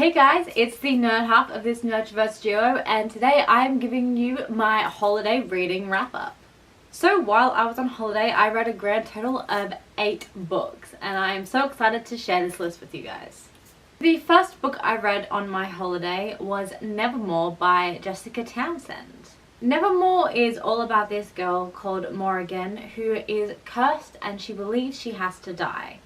Hey guys, it's the nerd half of this Nerdtroverts duo, and today I'm giving you my holiday reading wrap up. So while I was on holiday, I read a grand total of 8 books, and I am so excited to share this list with you guys. The first book I read on my holiday was Nevermore by Jessica Townsend. Nevermore is all about this girl called Morrigan who is cursed and she believes she has to die.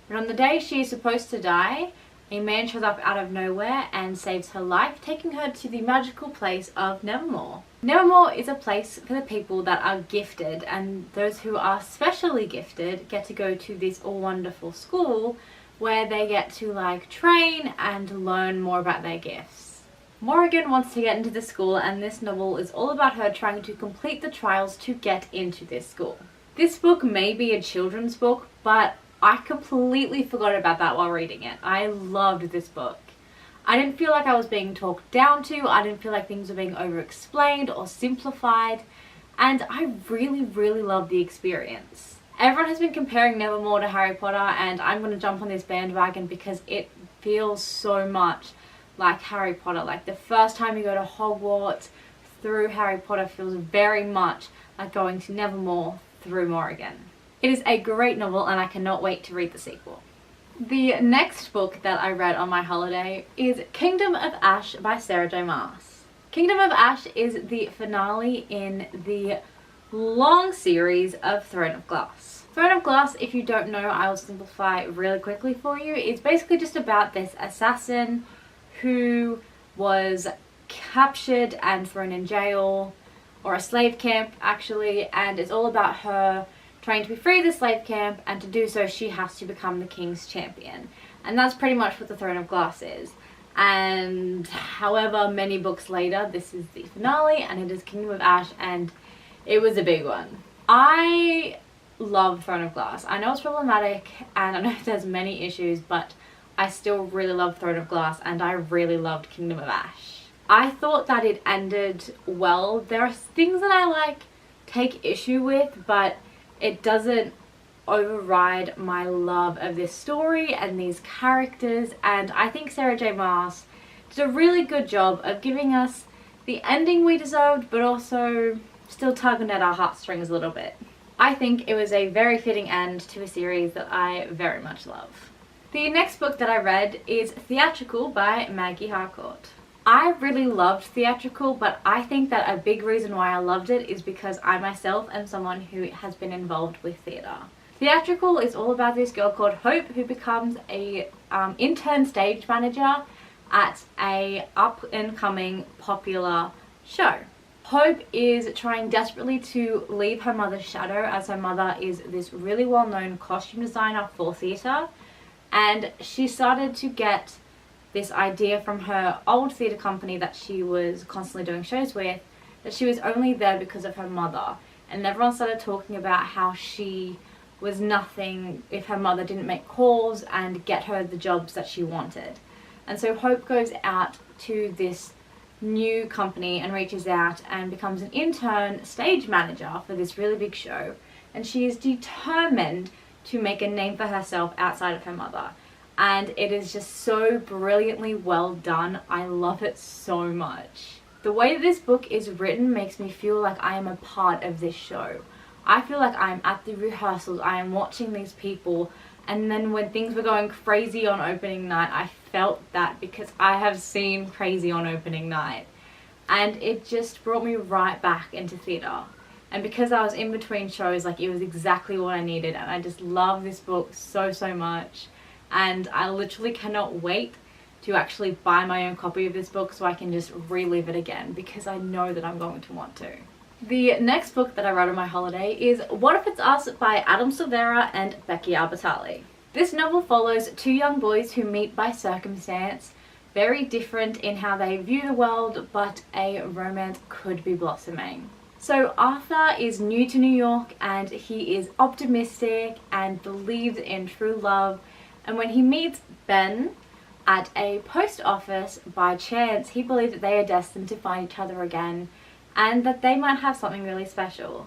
But on the day she is supposed to die, a man shows up out of nowhere and saves her life, taking her to the magical place of Nevermore. Nevermore is a place for the people that are gifted, and those who are specially gifted get to go to this all-wonderful school where they get to train and learn more about their gifts. Morrigan wants to get into the school, and this novel is all about her trying to complete the trials to get into this school. This book may be a children's book, but I completely forgot about that while reading it. I loved this book. I didn't feel like I was being talked down to, I didn't feel like things were being over-explained or simplified, and I really loved the experience. Everyone has been comparing Nevermore to Harry Potter, and I'm going to jump on this bandwagon because it feels so much like Harry Potter. Like the first time you go to Hogwarts through Harry Potter feels very much like going to Nevermore through Morrigan. It is a great novel and I cannot wait to read the sequel. The next book that I read on my holiday is Kingdom of Ash by Sarah J Maas. Kingdom of Ash is the finale in the long series of Throne of Glass. Throne of Glass, if you don't know, I will simplify really quickly for you. It's basically just about this assassin who was captured and thrown in jail, or a slave camp actually, and it's all about her trying to be free of the slave camp, and to do so she has to become the king's champion. And that's pretty much what the Throne of Glass is. And however many books later, this is the finale and it is Kingdom of Ash, and it was a big one. I love Throne of Glass. I know it's problematic and I know there's many issues, but I still really love Throne of Glass and I really loved Kingdom of Ash. I thought that it ended well. There are things that I take issue with, but it doesn't override my love of this story and these characters, and I think Sarah J Maas did a really good job of giving us the ending we deserved, but also still tugging at our heartstrings a little bit. I think it was a very fitting end to a series that I very much love. The next book that I read is Theatrical by Maggie Harcourt. I really loved Theatrical, but I think that a big reason why I loved it is because I myself am someone who has been involved with theatre. Theatrical is all about this girl called Hope who becomes a intern stage manager at a up-and-coming popular show. Hope is trying desperately to leave her mother's shadow, as her mother is this really well-known costume designer for theatre, and she started to get this idea from her old theatre company that she was constantly doing shows with, that she was only there because of her mother, and everyone started talking about how she was nothing if her mother didn't make calls and get her the jobs that she wanted. And so Hope goes out to this new company and reaches out and becomes an intern stage manager for this really big show, and she is determined to make a name for herself outside of her mother. And it is just so brilliantly well done. I love it so much. The way this book is written makes me feel like I am a part of this show. I feel like I am at the rehearsals, I am watching these people, and then when things were going crazy on opening night, I felt that because I have seen crazy on opening night. And it just brought me right back into theatre. And because I was in between shows, it was exactly what I needed, and I just love this book so much. And I literally cannot wait to actually buy my own copy of this book so I can just relive it again, because I know that I'm going to want to. The next book that I read on my holiday is What If It's Us by Adam Silvera and Becky Albertalli. This novel follows 2 young boys who meet by circumstance, very different in how they view the world, but a romance could be blossoming. So Arthur is new to New York and he is optimistic and believes in true love. And when he meets Ben at a post office by chance, he believes that they are destined to find each other again and that they might have something really special.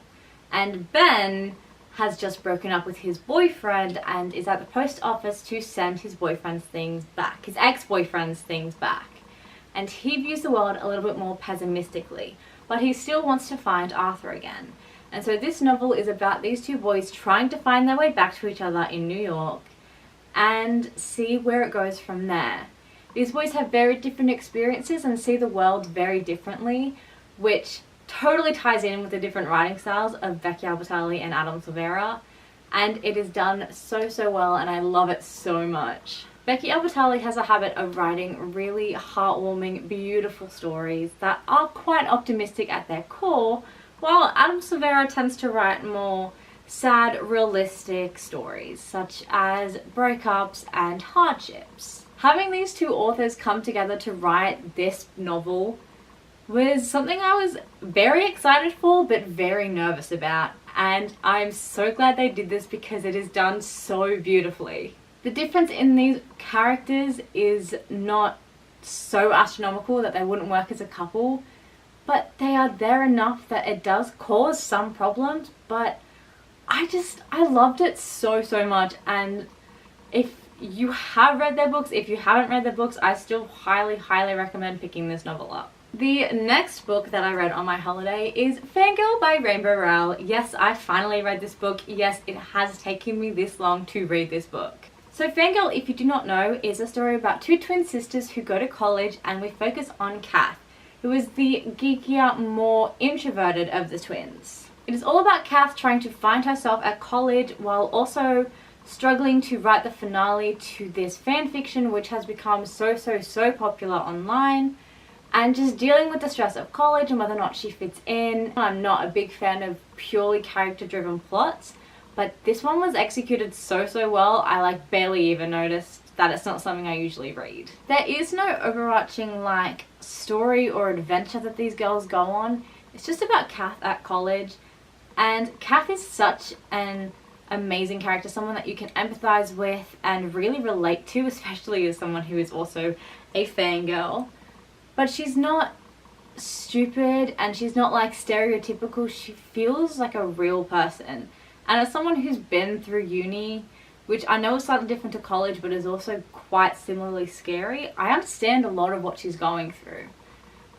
And Ben has just broken up with his boyfriend and is at the post office to send his boyfriend's things back, his ex-boyfriend's things back. And he views the world a little bit more pessimistically, but he still wants to find Arthur again. And so this novel is about these two boys trying to find their way back to each other in New York and see where it goes from there. These boys have very different experiences and see the world very differently, which totally ties in with the different writing styles of Becky Albertalli and Adam Silvera, and it is done so well, and I love it so much. Becky Albertalli has a habit of writing really heartwarming, beautiful stories that are quite optimistic at their core, while Adam Silvera tends to write more sad, realistic stories, such as breakups and hardships. Having these two authors come together to write this novel was something I was very excited for, but very nervous about. And I'm so glad they did this because it is done so beautifully. The difference in these characters is not so astronomical that they wouldn't work as a couple, but they are there enough that it does cause some problems, but I loved it so much. And if you have read their books, if you haven't read their books, I still highly recommend picking this novel up. The next book that I read on my holiday is Fangirl by Rainbow Rowell. Yes, I finally read this book. Yes, it has taken me this long to read this book. So Fangirl, if you do not know, is a story about two twin sisters who go to college, and we focus on Kath, who is the geekier, more introverted of the twins. It is all about Kath trying to find herself at college while also struggling to write the finale to this fanfiction which has become so popular online, and just dealing with the stress of college and whether or not she fits in. I'm not a big fan of purely character-driven plots, but this one was executed so well, I barely even noticed that it's not something I usually read. There is no overarching story or adventure that these girls go on. It's just about Kath at college, and Kath is such an amazing character, someone that you can empathize with and really relate to, especially as someone who is also a fangirl. But she's not stupid and she's not stereotypical. She feels like a real person. And as someone who's been through uni, which I know is slightly different to college but is also quite similarly scary, I understand a lot of what she's going through.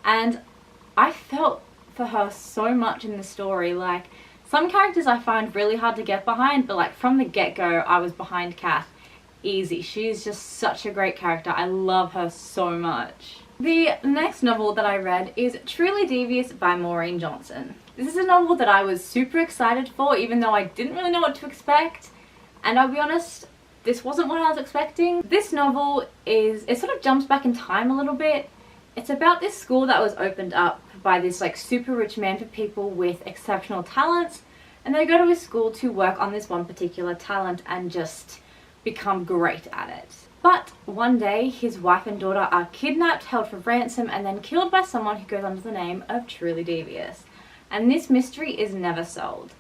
And I felt for her so much in the story. Some characters I find really hard to get behind, but from the get-go I was behind Kath easy. She's just such a great character. I love her so much. The next novel that I read is Truly Devious by Maureen Johnson. This is a novel that I was super excited for, even though I didn't really know what to expect. And I'll be honest, this wasn't what I was expecting. This novel it sort of jumps back in time a little bit. It's about this school that was opened up by this super rich man for people with exceptional talents. And they go to his school to work on this one particular talent and just become great at it. But one day, his wife and daughter are kidnapped, held for ransom, and then killed by someone who goes under the name of Truly Devious. And this mystery is never solved.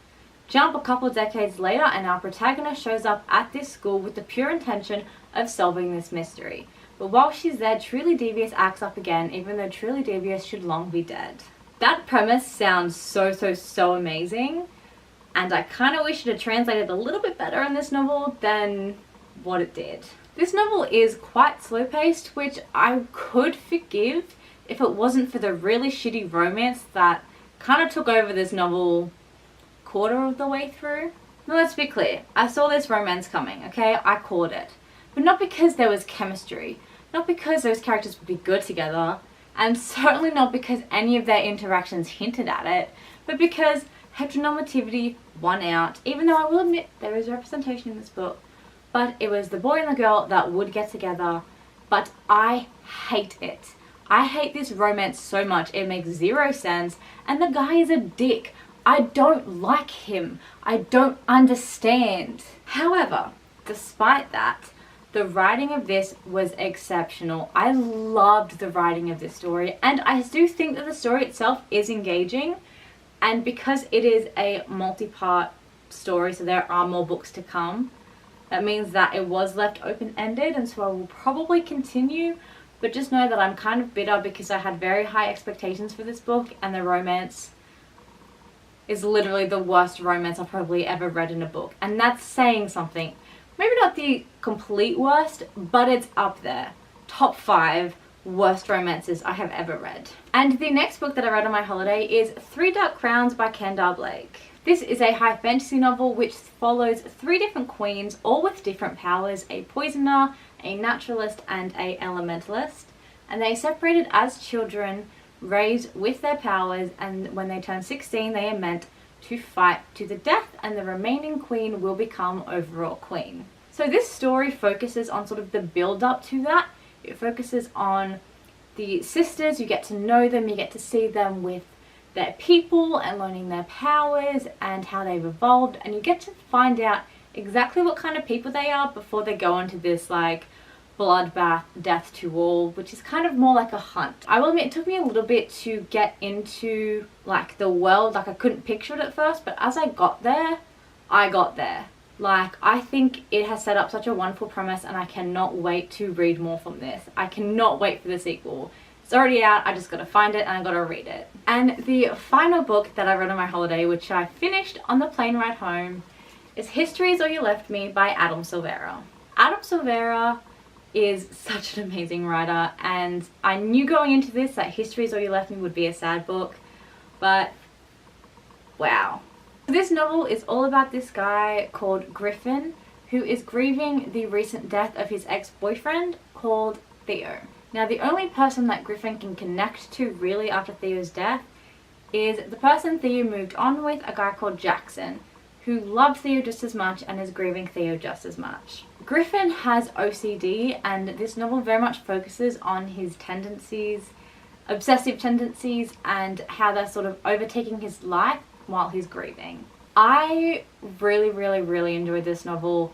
Jump a couple decades later, and our protagonist shows up at this school with the pure intention of solving this mystery. But while she's there, Truly Devious acts up again, even though Truly Devious should long be dead. That premise sounds so amazing, and I kind of wish it had translated a little bit better in this novel than what it did. This novel is quite slow-paced, which I could forgive if it wasn't for the really shitty romance that kind of took over this novel quarter of the way through. Now let's be clear, I saw this romance coming, okay? I called it. But not because there was chemistry, not because those characters would be good together, and certainly not because any of their interactions hinted at it, but because heteronormativity won out, even though I will admit there is representation in this book. But it was the boy and the girl that would get together, but I hate it. I hate this romance so much, it makes zero sense, and the guy is a dick. I don't like him. I don't understand. However, despite that, the writing of this was exceptional. I loved the writing of this story, and I do think that the story itself is engaging, and because it is a multi-part story, so there are more books to come, that means that it was left open-ended, and so I will probably continue, but just know that I'm kind of bitter because I had very high expectations for this book, and the romance is literally the worst romance I've probably ever read in a book. And that's saying something. Maybe not the complete worst, but it's up there. Top 5 worst romances I have ever read. And the next book that I read on my holiday is Three Dark Crowns by Kendall Blake. This is a high fantasy novel which follows 3 different queens, all with different powers: a poisoner, a naturalist, and a elementalist. And they separated as children, raised with their powers, and when they turn 16 they are meant to fight to the death, and the remaining queen will become overall queen. So this story focuses on sort of the build up to that. It focuses on the sisters. You get to know them, you get to see them with their people and learning their powers and how they've evolved, and you get to find out exactly what kind of people they are before they go into this like bloodbath, death to all, which is kind of more like a hunt. I will admit it took me a little bit to get into like the world. Like I couldn't picture it at first, but as I got there, I got there. Like I think it has set up such a wonderful premise, and I cannot wait to read more from this. I cannot wait for the sequel. It's already out, I just gotta find it and I gotta read it. And the final book that I read on my holiday, which I finished on the plane ride home, is Histories or You Left Me by Adam Silvera. Adam Silvera is such an amazing writer, and I knew going into this that Histories or You Left Me would be a sad book, but wow. This novel is all about this guy called Griffin who is grieving the recent death of his ex-boyfriend called Theo. Now the only person that Griffin can connect to really after Theo's death is the person Theo moved on with, a guy called Jackson, who loved Theo just as much and is grieving Theo just as much. Griffin has OCD, and this novel very much focuses on his tendencies, obsessive tendencies, and how they're sort of overtaking his life while he's grieving. I really enjoyed this novel.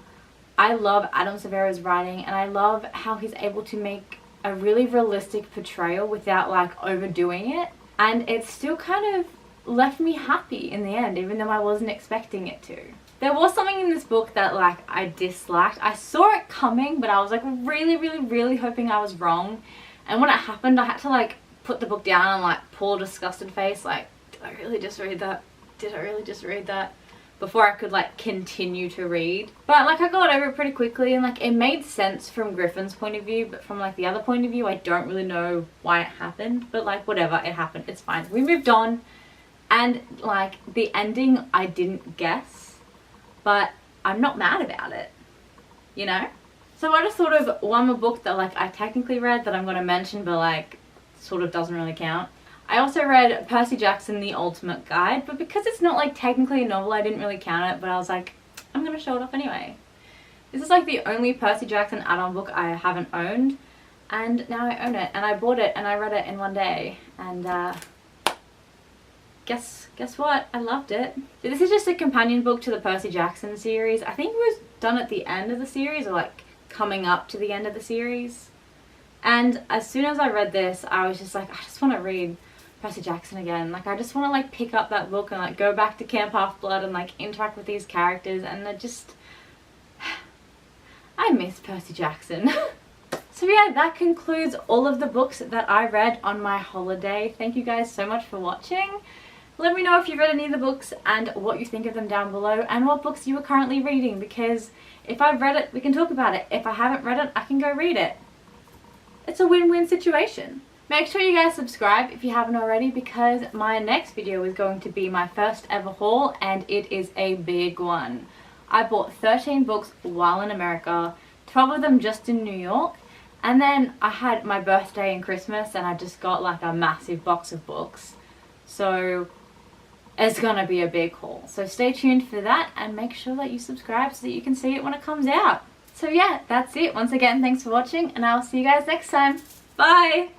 I love Adam Silvera's writing, and I love how he's able to make a really realistic portrayal without like overdoing it, and it still kind of left me happy in the end, even though I wasn't expecting it to. There was something in this book that like I disliked. I saw it coming, but I was like really hoping I was wrong, and when it happened I had to like put the book down and like pull a disgusted face like, did I really just read that? Did I really just read that? Before I could like continue to read. But like I got over it pretty quickly, and like it made sense from Griffin's point of view, but from like the other point of view I don't really know why it happened, but like whatever, it happened, it's fine. We moved on, and like the ending I didn't guess, but I'm not mad about it, you know? So I just sort of one more book that like I technically read that I'm going to mention, but like sort of doesn't really count. I also read Percy Jackson The Ultimate Guide, but because it's not like technically a novel I didn't really count it, but I was like, I'm gonna show it off anyway. This is like the only Percy Jackson add-on book I haven't owned, and now I own it, and I bought it and I read it in one day, and guess what? I loved it. This is just a companion book to the Percy Jackson series. I think it was done at the end of the series, or like coming up to the end of the series. And as soon as I read this, I was just like, I just want to read Percy Jackson again. Like I just want to like pick up that book and like go back to Camp Half-Blood and like interact with these characters, and I miss Percy Jackson. So yeah, that concludes all of the books that I read on my holiday. Thank you guys so much for watching. Let me know if you've read any of the books and what you think of them down below, and what books you are currently reading, because if I've read it, we can talk about it. If I haven't read it, I can go read it. It's a win-win situation. Make sure you guys subscribe if you haven't already, because my next video is going to be my first ever haul, and it is a big one. I bought 13 books while in America, 12 of them just in New York, and then I had my birthday and Christmas and I just got like a massive box of books. So it's gonna be a big haul. So stay tuned for that, and make sure that you subscribe so that you can see it when it comes out. So yeah, that's it. Once again, thanks for watching, and I'll see you guys next time. Bye!